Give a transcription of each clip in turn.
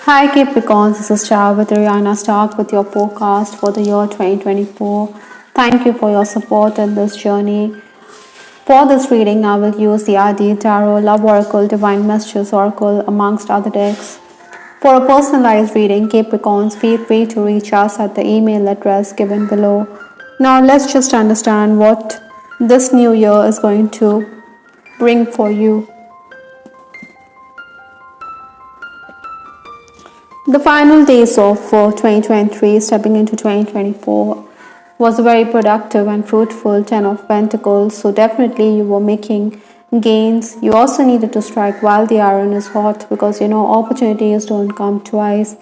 Hi Capricorn, this is Char with Ariana. Start with your forecast for the year 2024. Thank you for your support in this journey. For this reading, I will use the RD Tarot, Love Oracle, Divine Messages Oracle, amongst other decks. For a personalized reading, Capricorns, feel free to reach us at the email address given below. Now, let's just understand what this new year is going to bring for you. The final days of 2023, stepping into 2024, was very productive and fruitful. 10 of Pentacles. So definitely you were making gains. You also needed to strike while the iron is hot, because opportunities don't come twice.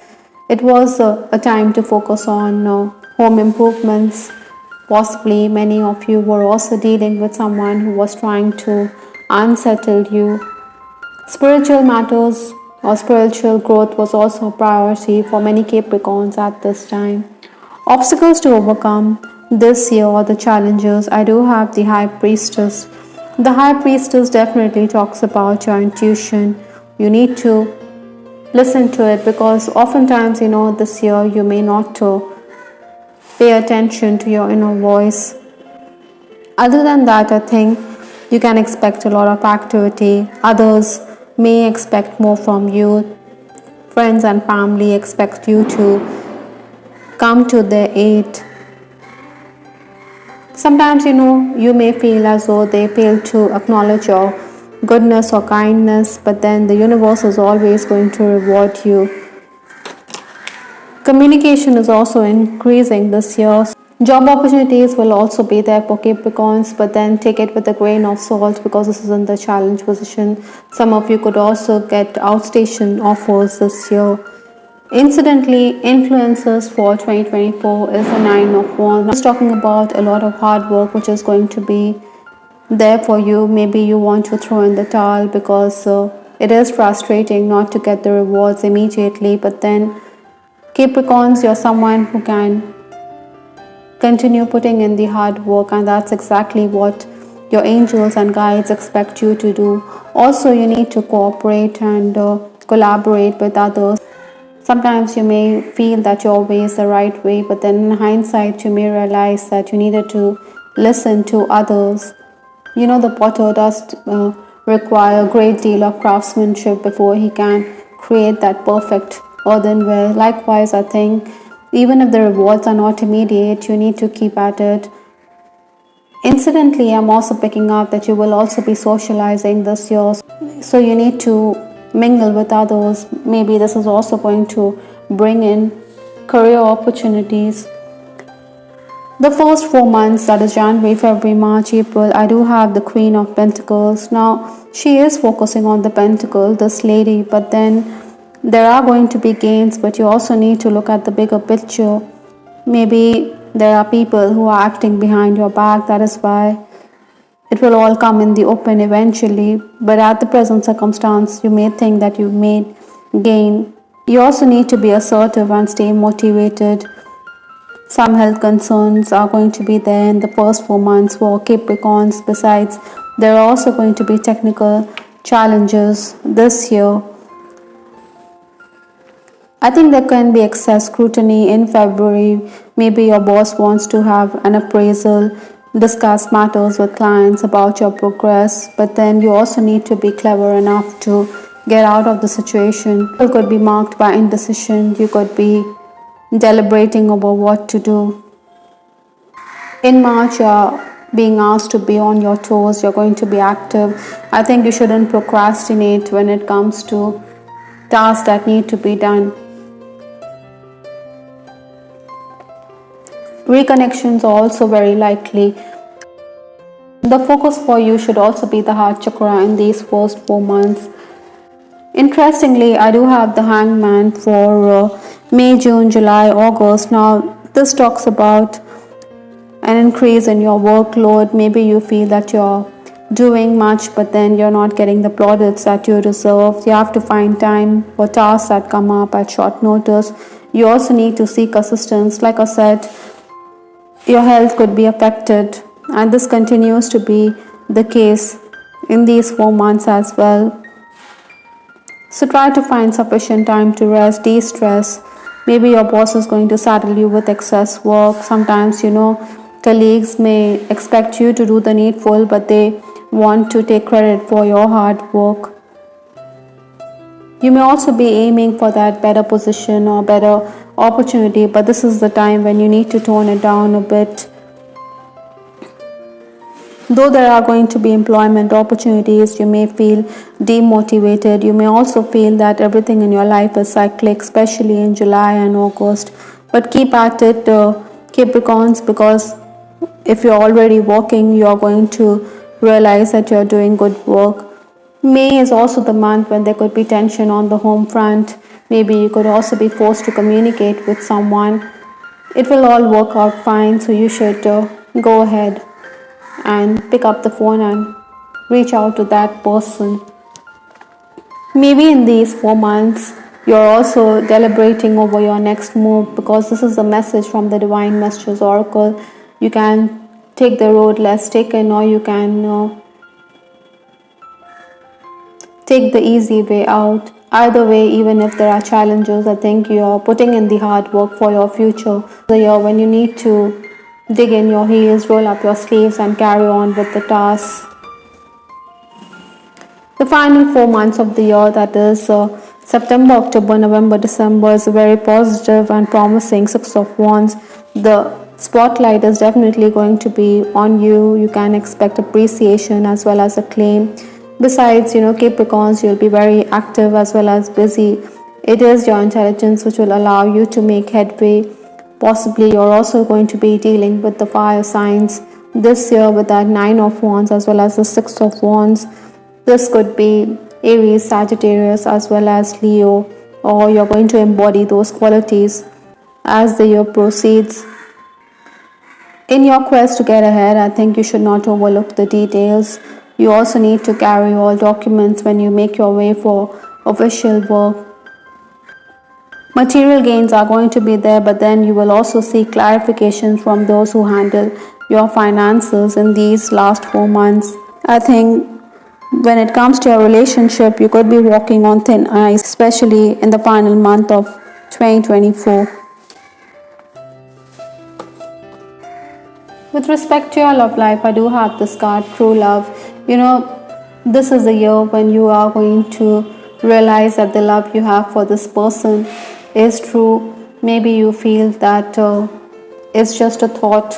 It was a time to focus on home improvements. Possibly many of you were also dealing with someone who was trying to unsettle you. Spiritual matters or spiritual growth was also a priority for many Capricorns at this time. Obstacles to overcome this year, or the challenges. I do have the High Priestess. The High Priestess definitely talks about your intuition. You need to listen to it, because oftentimes, this year you may not pay attention to your inner voice. Other than that, I think you can expect a lot of activity. Others may expect more from you. Friends and family expect you to come to their aid. Sometimes, you may feel as though they fail to acknowledge your goodness or kindness, but then the universe is always going to reward you. Communication is also increasing this year. Job opportunities will also be there for Capricorns, but then take it with a grain of salt, because this is in the challenge position. Some of you could also get outstation offers this year. Incidentally, influences for 2024 is the 9 of Wands. It's talking about a lot of hard work which is going to be there for you. Maybe you want to throw in the towel, because it is frustrating not to get the rewards immediately, but then Capricorns, you're someone who can continue putting in the hard work, and that's exactly what your angels and guides expect you to do. Also, you need to cooperate and collaborate with others. Sometimes you may feel that your way is the right way, but then in hindsight you may realize that you needed to listen to others. The potter does require a great deal of craftsmanship before he can create that perfect earthenware. Likewise, I think even if the rewards are not immediate, you need to keep at it. Incidentally, I'm also picking up that you will also be socializing this year. So you need to mingle with others. Maybe this is also going to bring in career opportunities. The first 4 months, that is January, February, March, April, I do have the Queen of Pentacles. Now, she is focusing on the pentacle, this lady, but then there are going to be gains, but you also need to look at the bigger picture. Maybe there are people who are acting behind your back. That is why it will all come in the open eventually. But at the present circumstance, you may think that you've made gain. You also need to be assertive and stay motivated. Some health concerns are going to be there in the first 4 months for Capricorns. Besides, there are also going to be technical challenges this year. I think there can be excess scrutiny in February. Maybe your boss wants to have an appraisal, discuss matters with clients about your progress, but then you also need to be clever enough to get out of the situation. You could be marked by indecision. You could be deliberating over what to do. In March, you're being asked to be on your toes. You're going to be active. I think you shouldn't procrastinate when it comes to tasks that need to be done. Reconnections are also very likely. The focus for you should also be the heart chakra in these first 4 months. Interestingly, I do have the Hangman for May, June, July, August. Now, this talks about an increase in your workload. Maybe you feel that you're doing much, but then you're not getting the plaudits that you deserve. You have to find time for tasks that come up at short notice. You also need to seek assistance. Like I said, your health could be affected, and this continues to be the case in these 4 months as well. So try to find sufficient time to rest, de-stress. Maybe your boss is going to saddle you with excess work. Sometimes, colleagues may expect you to do the needful, but they want to take credit for your hard work. You may also be aiming for that better position or better opportunity, but this is the time when you need to tone it down a bit. Though there are going to be employment opportunities, you may feel demotivated. You may also feel that everything in your life is cyclic, especially in July and August. But keep at it, Capricorns, because if you're already working, you're going to realize that you're doing good work. May is also the month when there could be tension on the home front. Maybe you could also be forced to communicate with someone. It will all work out fine, so you should go ahead and pick up the phone and reach out to that person. Maybe in these 4 months, you're also deliberating over your next move, because this is a message from the Divine Messages Oracle. You can take the road less taken, or you can take the easy way out. Either way, even if there are challenges, I think you're putting in the hard work for your future. The year when you need to dig in your heels, roll up your sleeves, and carry on with the task. The final 4 months of the year, that is September, October, November, December, is a very positive and promising Six of Wands. The spotlight is definitely going to be on you. You can expect appreciation as well as acclaim. Besides, Capricorns, you'll be very active as well as busy. It is your intelligence which will allow you to make headway. Possibly you're also going to be dealing with the fire signs this year with that Nine of Wands as well as the Six of Wands. This could be Aries, Sagittarius as well as Leo, or you're going to embody those qualities as the year proceeds. In your quest to get ahead, I think you should not overlook the details. You also need to carry all documents when you make your way for official work. Material gains are going to be there, but then you will also seek clarifications from those who handle your finances in these last 4 months. I think when it comes to your relationship, you could be walking on thin ice, especially in the final month of 2024. With respect to your love life, I do have this card, True Love. This is a year when you are going to realize that the love you have for this person is true. Maybe you feel that it's just a thought,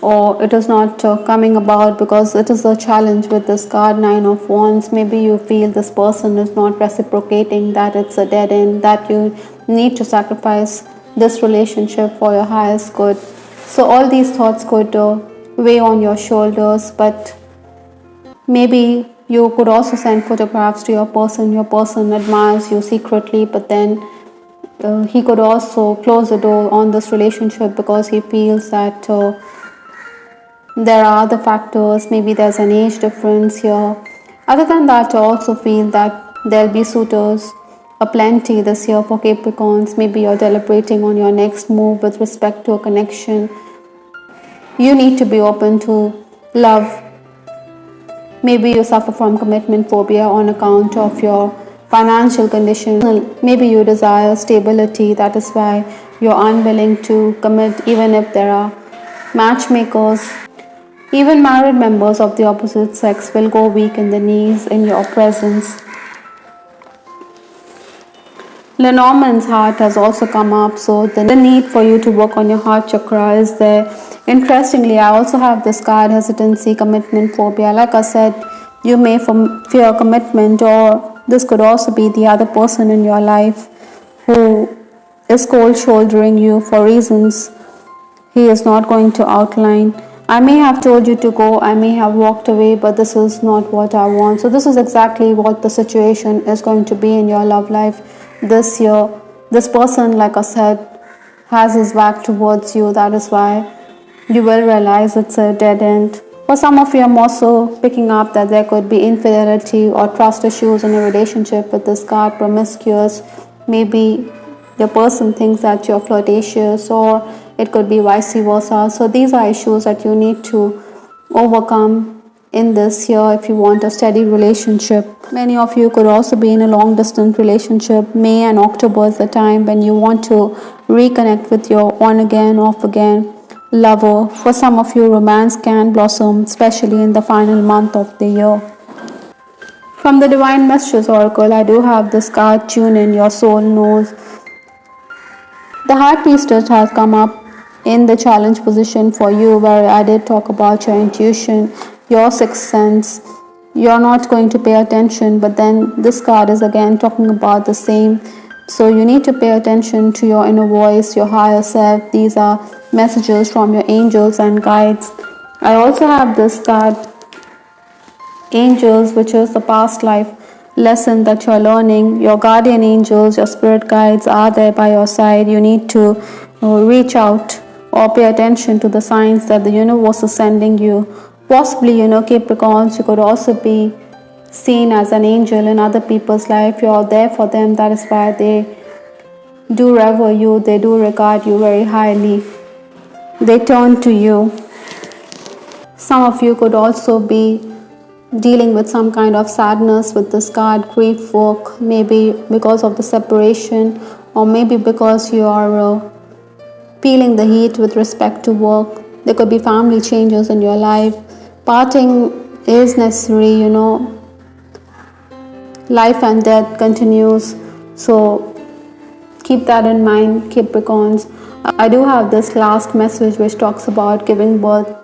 or it is not coming about because it is a challenge with this card, Nine of Wands. Maybe you feel this person is not reciprocating, that it's a dead end, that you need to sacrifice this relationship for your highest good. So all these thoughts could weigh on your shoulders, but maybe you could also send photographs to your person. Your person admires you secretly, but then he could also close the door on this relationship because he feels that there are other factors. Maybe there's an age difference here. Other than that, I also feel that there'll be suitors aplenty this year for Capricorns. Maybe you're deliberating on your next move with respect to a connection. You need to be open to love. Maybe you suffer from commitment phobia on account of your financial condition. Maybe you desire stability. That is why you're unwilling to commit, even if there are matchmakers. Even married members of the opposite sex will go weak in the knees in your presence. Lenormand's heart has also come up, so the need for you to work on your heart chakra is there. Interestingly, I also have this card, hesitancy, commitment phobia. Like I said, you may fear commitment, or this could also be the other person in your life who is cold shouldering you for reasons he is not going to outline. I may have told you to go, I may have walked away, but this is not what I want. So this is exactly what the situation is going to be in your love life this year. This person, like I said, has his back towards you. That is why you will realize it's a dead end. For some of you, I'm also picking up that there could be infidelity or trust issues in a relationship with this card, promiscuous. Maybe your person thinks that you're flirtatious, or it could be vice versa. So these are issues that you need to overcome. in this year if you want a steady relationship. Many of you could also be in a long distance relationship. May and October is the time when you want to reconnect with your on again, off again lover. For some of you, romance can blossom, especially in the final month of the year. From the Divine Messages Oracle, I do have this card, Tune In, Your Soul Knows. The High Priestess has come up in the challenge position for you, where I did talk about your intuition, your sixth sense. You're not going to pay attention, but then this card is again talking about the same. So you need to pay attention to your inner voice, your higher self. These are messages from your angels and guides. I also have this card, Angels, which is the past life lesson that you're learning. Your guardian angels, your spirit guides are there by your side. You need to reach out or pay attention to the signs that the universe is sending you. Possibly, Capricorns, you could also be seen as an angel in other people's life. You're there for them. That is why they do revere you. They do regard you very highly. They turn to you. Some of you could also be dealing with some kind of sadness with this card, grief work, maybe because of the separation, or maybe because you are feeling the heat with respect to work. There could be family changes in your life. Parting is necessary, life and death continues, so keep that in mind, Capricorns. I do have this last message which talks about giving birth.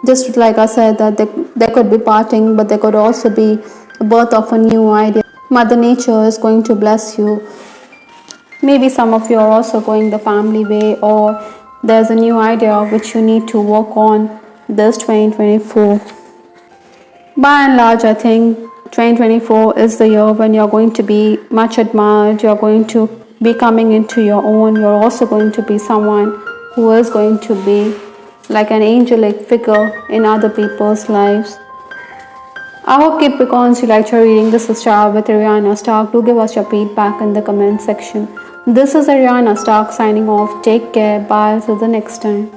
Just like I said, that there could be parting, but there could also be a birth of a new idea. Mother Nature is going to bless you. Maybe some of you are also going the family way, or there's a new idea which you need to work on this 2024. By and large, I think 2024 is the year when you're going to be much admired. You're going to be coming into your own. You're also going to be someone who is going to be like an angelic figure in other people's lives. I hope, Capricorns, you liked your reading. This is Shah with Ariana Stark. Do give us your feedback in the comment section. This is Ariana Stark signing off. Take care. Bye. Till the next time.